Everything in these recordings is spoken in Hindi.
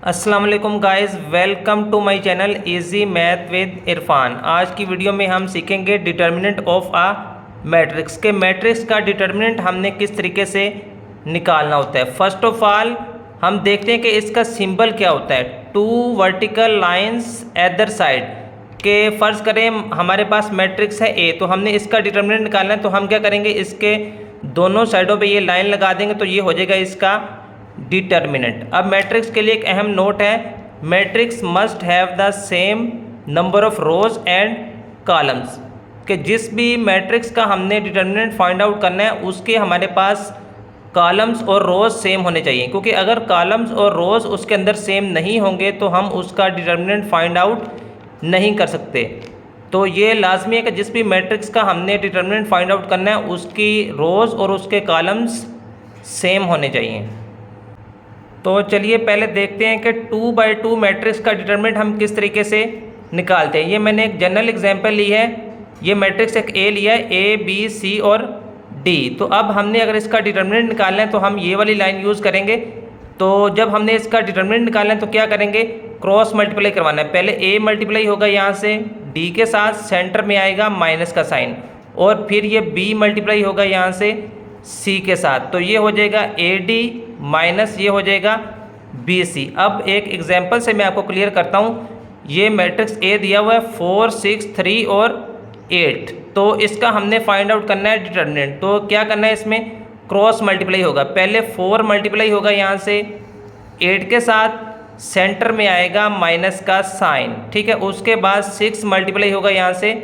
अस्सलाम वालेकुम guys, welcome to my channel easy math with Irfan. आज की वीडियो में हम सीखेंगे डिटर्मिनेंट ऑफ अ मैट्रिक्स के मैट्रिक्स का डिटर्मिनेंट हमने किस तरीके से निकालना होता है। फर्स्ट ऑफ ऑल हम देखते हैं कि इसका सिंबल क्या होता है। Two vertical lines either side के फ़र्ज़ करें हमारे पास मैट्रिक्स है ए, तो हमने इसका डिटर्मिनेंट निकालना है। तो हम क्या करेंगे, इसके दोनों साइडों पे ये लाइन लगा देंगे तो ये हो जाएगा इसका डिटर्मिनेंट। अब मैट्रिक्स के लिए एक अहम नोट है, matrix must have the same number of rose and columns. कि जिस भी मैट्रिक्स का हमने डिटर्मिनेंट फाइंड आउट करना है उसके हमारे पास कॉलम्स और रोज सेम होने चाहिए, क्योंकि अगर कॉलम्स और रोज उसके अंदर सेम नहीं होंगे तो हम उसका डिटर्मिनेंट फाइंड आउट नहीं कर सकते। तो ये लाजमी है कि जिस भी मैट्रिक्स का हमने डिटर्मिनेंट फाइंड आउट करना है उसकी रोज और उसके कॉलम्स सेम होने चाहिए। तो चलिए पहले देखते हैं कि 2x2 मैट्रिक्स का डिटर्मिनेंट हम किस तरीके से निकालते हैं। ये मैंने एक जनरल एग्जांपल ली है। ये मैट्रिक्स एक ए लिया है, ए बी सी और डी। तो अब हमने अगर इसका डिटर्मिनेंट निकालना है तो हम ये वाली लाइन यूज़ करेंगे। तो जब हमने इसका डिटर्मिनेंट निकालना है तो क्या करेंगे, क्रॉस मल्टीप्लाई करवाना है। पहले ए मल्टीप्लाई होगा यहाँ से डी के साथ, सेंटर में आएगा माइनस का साइन, और फिर ये बी मल्टीप्लाई होगा यहाँ से सी के साथ, तो ये हो जाएगा ए डी माइनस ये हो जाएगा बी सी। अब एक एग्जांपल से मैं आपको क्लियर करता हूँ। ये मैट्रिक्स ए दिया हुआ है 4 6 3 और 8, तो इसका हमने फाइंड आउट करना है डिटर्मिनेंट। तो क्या करना है, इसमें क्रॉस मल्टीप्लाई होगा। पहले 4 मल्टीप्लाई होगा यहाँ से 8 के साथ, सेंटर में आएगा माइनस का साइन, ठीक है। उसके बाद 6 मल्टीप्लाई होगा यहाँ से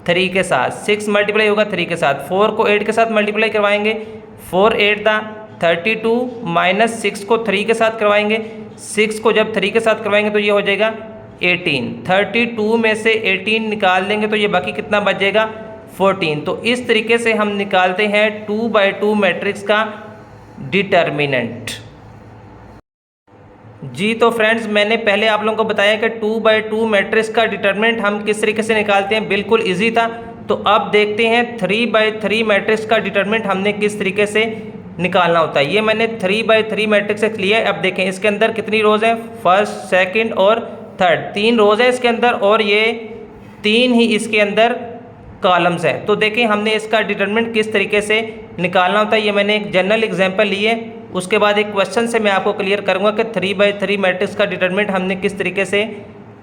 3 के साथ, 6 मल्टीप्लाई होगा 3 के साथ, 4 को 8 के साथ मल्टीप्लाई करवाएंगे, 4 8 दा 32 माइनस 6 को 3 के साथ करवाएंगे, 6 को जब 3 के साथ करवाएंगे तो ये हो जाएगा 18। 32 में से 18 निकाल देंगे तो ये बाकी कितना बचेगा 14। तो इस तरीके से हम निकालते हैं 2x2 मैट्रिक्स का डिटर्मिनेंट। जी तो फ्रेंड्स, मैंने पहले आप लोगों को बताया कि 2x2 मैट्रिक्स का डिटर्मिनेंट हम किस तरीके से निकालते हैं, बिल्कुल इजी था। तो अब देखते हैं 3x3 मैट्रिक्स का डिटर्मिनेंट हमने किस तरीके से निकालना होता है। ये मैंने 3x3 मैट्रिक्स एक लिया है। अब देखें इसके अंदर कितनी रोज हैं, फर्स्ट सेकंड और थर्ड, 3 रोज है इसके अंदर, और ये 3 ही इसके अंदर कॉलम्स हैं। तो देखें हमने इसका डिटर्मिनेंट किस तरीके से निकालना होता है। ये मैंने एक जनरल एग्जांपल ली है, उसके बाद एक क्वेश्चन से मैं आपको क्लियर करूँगा कि 3x3 मैट्रिक्स का डिटर्मिनेंट हमने किस तरीके से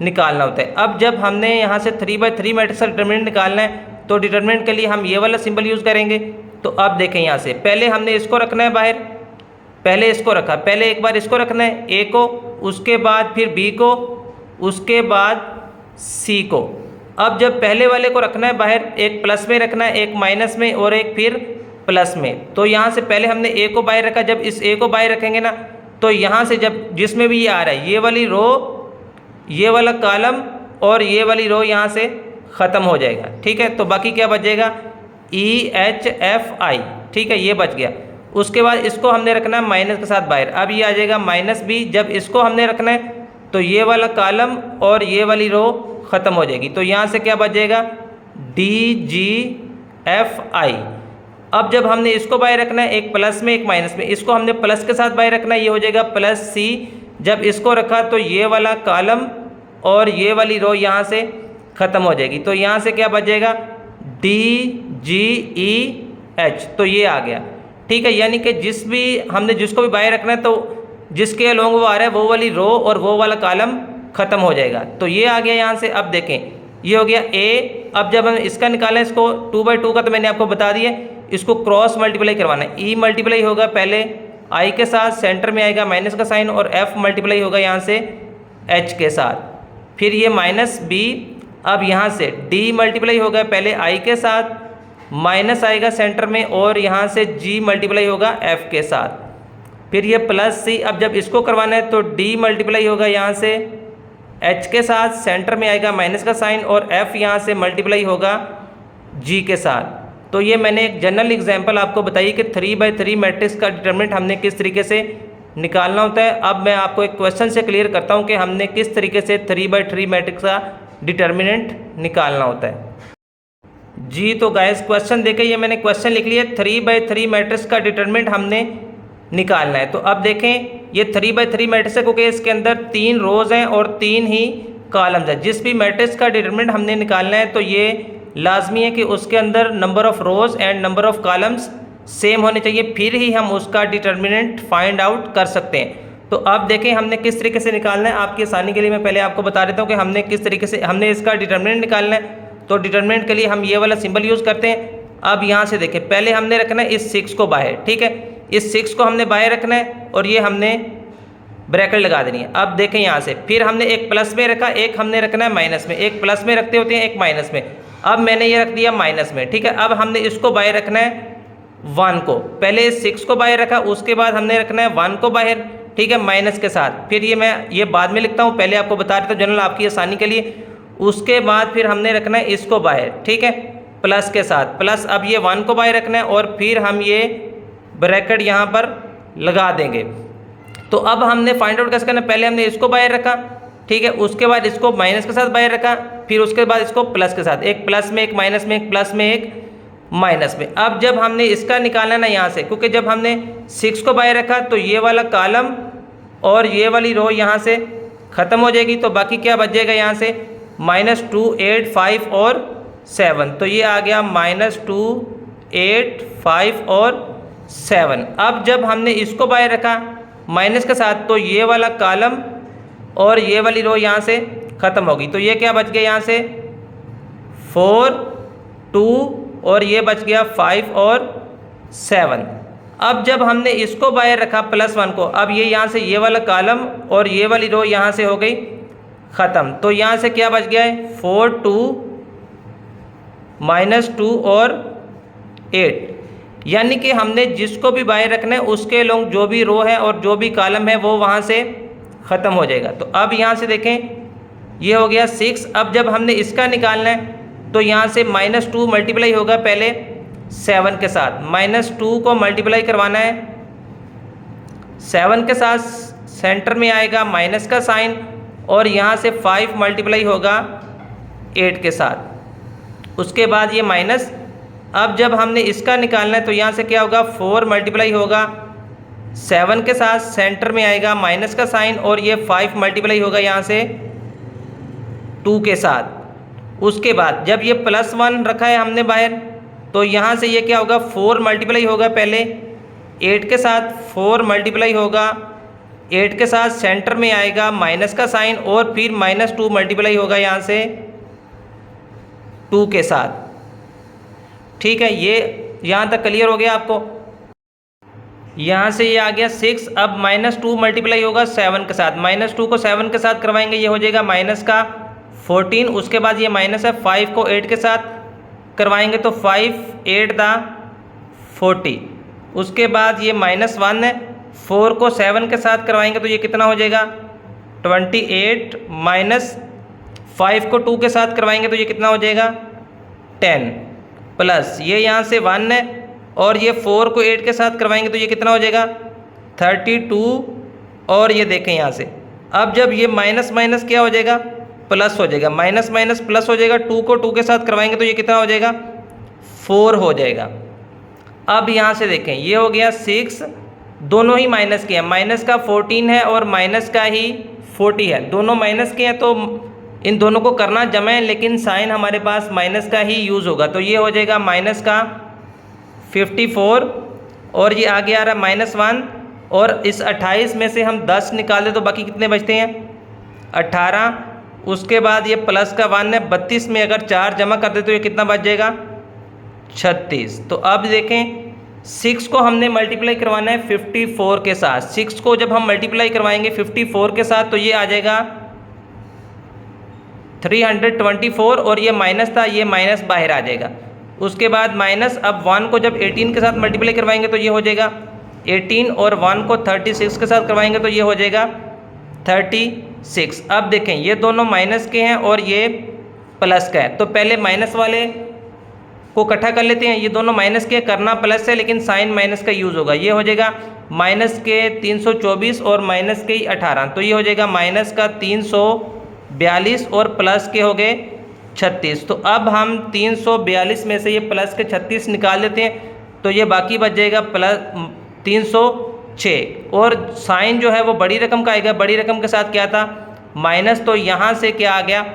निकालना होता है। अब जब हमने यहाँ से 3x3 मैट्रिक्स का डिटर्मिनेंट निकालना है तो डिटर्मिनेंट के लिए हम ये वाला सिंबल यूज़ करेंगे। तो अब देखें यहाँ से पहले हमने इसको रखना है बाहर, पहले इसको रखा, पहले एक बार इसको रखना है ए को, उसके बाद फिर बी को, उसके बाद सी को। अब जब पहले वाले को रखना है बाहर, एक प्लस में रखना है, एक माइनस में और एक फिर प्लस में। तो यहाँ से पहले हमने ए को बाहर रखा, जब इस ए को बाहर रखेंगे ना तो यहाँ से जब जिसमें भी ये आ रहा है ये वाली रो, ये वाला कॉलम और ये वाली रो यहाँ से ख़त्म हो जाएगा, ठीक है। तो बाकी क्या बचेगा, ई एच एफ आई, ठीक है, ये बच गया। उसके बाद इसको हमने रखना है माइनस के साथ बाहर, अब ये आ जाएगा माइनस बी। जब इसको हमने रखना है तो ये वाला कॉलम और ये वाली रो ख़त्म हो जाएगी, तो यहाँ से क्या बचेगा, डी जी एफ आई। अब जब हमने इसको बाहर रखना है, एक प्लस में एक माइनस में, इसको हमने प्लस के साथ बाहर रखना है, ये हो जाएगा प्लस सी। जब इसको रखा तो ये वाला कॉलम और ये वाली रो यहाँ से ख़त्म हो जाएगी, तो यहाँ से क्या बचेगा, डी जी ई एच। तो ये आ गया, ठीक है। यानी कि जिसको भी बाहर रखना है तो जिसके अलोंग वो आ रहा है वो वाली रो और वो वाला कॉलम ख़त्म हो जाएगा। तो ये आ गया यहाँ से। अब देखें ये हो गया ए। अब जब हम इसका निकालें, इसको 2x2 का तो मैंने आपको बता दिया, इसको क्रॉस मल्टीप्लाई करवाना है। ई मल्टीप्लाई होगा पहले आई के साथ, सेंटर में आएगा माइनस का साइन, और एफ मल्टीप्लाई होगा यहाँ से एच के साथ, फिर ये माइनस बी। अब यहाँ से डी मल्टीप्लाई होगा पहले आई के साथ, माइनस आएगा सेंटर में, और यहाँ से जी मल्टीप्लाई होगा एफ के साथ, फिर ये प्लस सी। अब जब इसको करवाना है तो डी मल्टीप्लाई होगा यहाँ से एच के साथ, सेंटर में आएगा माइनस का साइन, और एफ यहाँ से मल्टीप्लाई होगा जी के साथ। तो ये मैंने एक जनरल एग्जांपल आपको बताई कि 3x3 मैट्रिक्स का डिटर्मिनेंट हमने किस तरीके से निकालना होता है। अब मैं आपको एक क्वेश्चन से क्लियर करता हूँ कि हमने किस तरीके से 3x3 मैट्रिक्स का डिटर्मिनेंट निकालना होता है। जी तो गाइस क्वेश्चन देखे, ये मैंने क्वेश्चन लिख लिया, 3x3 मैट्रिक्स का डिटर्मिनेंट हमने निकालना है। तो अब देखें ये 3x3 मैट्रिक्स है क्योंकि इसके अंदर 3 रोज हैं और 3 ही कॉलम्स हैं। जिस भी मैट्रिक्स का डिटरमिनेंट हमने निकालना है तो ये लाजमी है कि उसके अंदर number of rose and number of columns same होने चाहिए, फिर ही हम उसका डिटरमिनेंट फाइंड आउट कर सकते हैं। तो अब देखें हमने किस तरीके से निकालना है। आपकी आसानी के लिए मैं पहले आपको बता देता हूँ कि हमने किस तरीके से हमने इसका डिटरमिनेंट निकालना है। तो डिटरमिनेंट के लिए हम ये वाला सिंबल यूज़ करते हैं। अब यहाँ से देखें, पहले हमने रखना है इस 6 को बाहर, ठीक है, इस 6 को हमने बाहर रखना है और ये हमने ब्रैकेट लगा देनी है। अब देखें यहाँ से फिर हमने एक प्लस में रखा, एक हमने रखना है माइनस में, एक प्लस में रखते होते हैं एक माइनस में। अब मैंने ये रख दिया माइनस में, ठीक है। अब हमने इसको बाहर रखना है 1 को, पहले इस 6 को बाहर रखा, उसके बाद हमने रखना है 1 को बाहर, ठीक है, माइनस के साथ। फिर ये मैं ये बाद में लिखता हूँ, पहले आपको बता देता हूँ जनरल आपकी आसानी के लिए। उसके बाद फिर हमने रखना है इसको बाहर, ठीक है, प्लस के साथ, प्लस अब ये 1 को बाहर रखना है और फिर हम ये ब्रैकेट यहाँ पर लगा देंगे। तो अब हमने फाइंड आउट कैसे करना है, पहले हमने इसको बाहर रखा, ठीक है, उसके बाद इसको माइनस के साथ बाहर रखा, फिर उसके बाद इसको प्लस के साथ, एक प्लस में एक माइनस में, एक प्लस में एक माइनस में। अब जब हमने इसका निकालना ना यहाँ से, क्योंकि जब हमने 6 को बाहर रखा तो ये वाला कॉलम और ये वाली रो यहाँ से ख़त्म हो जाएगी, तो बाकी क्या बच जाएगा यहाँ से -2, 8, 5 और 7। तो ये आ गया -2, 8, 5 और 7। अब जब हमने इसको बाहर रखा माइनस के साथ तो ये वाला कॉलम और ये वाली रो यहाँ से ख़त्म होगी। तो ये क्या बच गया यहाँ से 4, 2 और ये बच गया 5 और 7। अब जब हमने इसको बाहर रखा +1 को, अब ये यहाँ से ये वाला कॉलम और ये वाली रो यहाँ से हो गई ख़त्म। तो यहाँ से क्या बच गया है 4, 2, -2 और 8। यानी कि हमने जिसको भी बाहर रखना है उसके लोग जो भी रो है और जो भी कॉलम है वो वहाँ से ख़त्म हो जाएगा। तो अब यहाँ से देखें ये हो गया 6। अब जब हमने इसका निकालना है तो यहाँ से -2 मल्टीप्लाई होगा पहले 7 के साथ, -2 को मल्टीप्लाई करवाना है 7 के साथ, सेंटर में आएगा माइनस का साइन और यहाँ से 5 मल्टीप्लाई होगा 8 के साथ, उसके बाद ये माइनस। अब जब हमने इसका निकालना है तो यहाँ से क्या होगा 4 मल्टीप्लाई होगा 7 के साथ, सेंटर में आएगा माइनस का साइन और ये 5 मल्टीप्लाई होगा यहाँ से 2 के साथ। उसके बाद जब ये +1 रखा है हमने बाहर तो यहाँ से ये क्या होगा 4 मल्टीप्लाई होगा पहले 8 के साथ, 4 मल्टीप्लाई होगा 8 के साथ, सेंटर में आएगा माइनस का साइन और फिर -2 मल्टीप्लाई होगा यहाँ से 2 के साथ। ठीक है, ये यहाँ तक क्लियर हो गया आपको। यहाँ से ये आ गया 6। अब -2 मल्टीप्लाई होगा 7 के साथ, -2 को 7 के साथ करवाएंगे, ये हो जाएगा माइनस का 14। उसके बाद ये माइनस है, 5 को 8 के साथ करवाएंगे तो 5, 8 दा 40। उसके बाद ये -1 है, 4 को 7 के साथ करवाएंगे तो ये कितना हो जाएगा 28, माइनस 5 को 2 के साथ करवाएंगे तो ये कितना हो जाएगा 10, प्लस ये यहाँ से 1 है और ये 4 को 8 के साथ करवाएंगे तो ये कितना हो जाएगा 32। और ये देखें यहाँ से अब जब ये माइनस माइनस क्या हो जाएगा प्लस हो जाएगा, माइनस माइनस प्लस हो जाएगा, 2 को 2 के साथ करवाएंगे तो ये कितना हो जाएगा 4 हो जाएगा। अब यहाँ से देखें ये हो गया 6, दोनों ही माइनस के हैं, माइनस का 14 है और माइनस का ही 40 है, दोनों माइनस के हैं तो इन दोनों को करना जमा है, लेकिन साइन हमारे पास माइनस का ही यूज़ होगा। तो ये हो जाएगा माइनस का 54 और ये आगे आ रहा है -1 और इस 28 में से हम 10 निकाल दें तो बाकी कितने बचते हैं 18। उसके बाद ये प्लस का 1 है, 32 में अगर 4 जमा कर दे तो ये कितना बच जाएगा 36। तो अब देखें 6 को हमने मल्टीप्लाई करवाना है 54 के साथ, 6 को जब हम मल्टीप्लाई करवाएंगे 54 के साथ तो ये आ जाएगा 324 और ये माइनस था, ये माइनस बाहर आ जाएगा। उसके बाद माइनस, अब 1 को जब 18 के साथ मल्टीप्लाई करवाएंगे तो ये हो जाएगा 18 और 1 को 36 के साथ करवाएंगे तो ये हो जाएगा 36। अब देखें ये दोनों माइनस के हैं और ये प्लस का है, तो पहले माइनस वाले को इकट्ठा कर लेते हैं। ये दोनों माइनस के, करना प्लस है लेकिन साइन माइनस का यूज़ होगा। ये हो जाएगा माइनस के 324 और माइनस के 18, तो ये हो जाएगा माइनस का 342 और प्लस के हो गए 36। तो अब हम 342 में से ये प्लस के 36 निकाल देते हैं तो ये बाकी बच जाएगा प्लस 346 6 और साइन जो है वो बड़ी रकम का आएगा। बड़ी रकम के साथ क्या था? माइनस, तो यहाँ से क्या आ गया?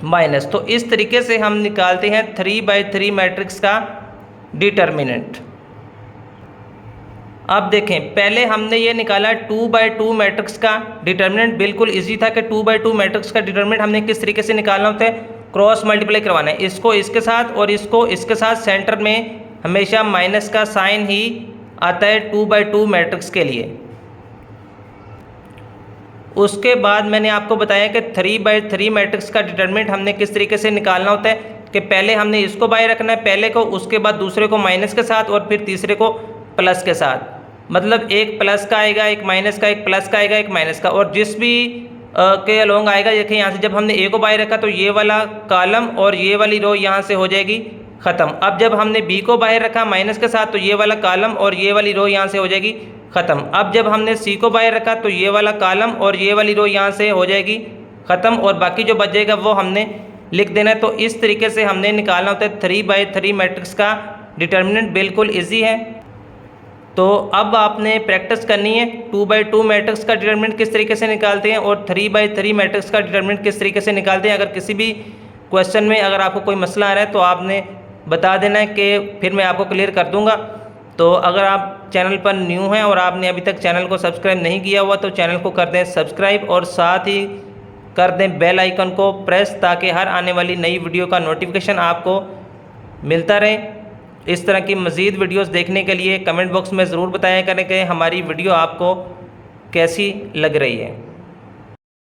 माइनस। तो इस तरीके से हम निकालते हैं 3/3 मैट्रिक्स का डिटर्मिनेंट। अब देखें, पहले हमने ये निकाला 2/2 मैट्रिक्स का डिटर्मिनेंट। बिल्कुल इजी था कि 2/2 मैट्रिक्स का डिटर्मिनेंट हमने किस तरीके से निकालना होता है? क्रॉस मल्टीप्लाई करवाना है, इसको इसके साथ और इसको इसके साथ। सेंटर में हमेशा माइनस का साइन ही आता है 2/2 मैट्रिक्स के लिए। उसके बाद मैंने आपको बताया कि 3/3 मैट्रिक्स का डिटर्मिनेंट हमने किस तरीके से निकालना होता है कि पहले हमने इसको बाय रखना है, पहले को, उसके बाद दूसरे को माइनस के साथ और फिर तीसरे को प्लस के साथ। मतलब एक प्लस का आएगा, एक माइनस का, एक प्लस का आएगा, एक माइनस का, और जिस भी के अलोंग आएगा। देखिए यहाँ से जब हमने ए को बाय रखा तो ये वाला कॉलम और ये वाली रो यहाँ से हो जाएगी ख़त्म। अब जब हमने बी को बाहर रखा माइनस के साथ तो ये वाला कॉलम और ये वाली रो यहाँ से हो जाएगी ख़त्म। अब जब हमने सी को बाहर रखा तो ये वाला कॉलम और ये वाली रो यहाँ से हो जाएगी ख़त्म, और बाकी जो बच जाएगा वो हमने लिख देना है। तो इस तरीके से हमने निकालना होता है 3/3 मैट्रिक्स का डिटर्मिनेंट। बिल्कुल ईजी है। तो अब आपने प्रैक्टिस करनी है 2/2 मैट्रिक्स का डिटर्मिनेंट किस तरीके से निकालते हैं और 3/3 मैट्रिक्स का डिटर्मिनेंट किस तरीके से निकालते हैं। अगर किसी भी क्वेश्चन में अगर आपको कोई मसला आ रहा है तो आपने बता देना है कि फिर मैं आपको क्लियर कर दूंगा। तो अगर आप चैनल पर न्यू हैं और आपने अभी तक चैनल को सब्सक्राइब नहीं किया हुआ तो चैनल को कर दें सब्सक्राइब और साथ ही कर दें बेल आइकन को प्रेस, ताकि हर आने वाली नई वीडियो का नोटिफिकेशन आपको मिलता रहे। इस तरह की मज़ीद वीडियोस देखने के लिए कमेंट बॉक्स में ज़रूर बताया करें कि हमारी वीडियो आपको कैसी लग रही है।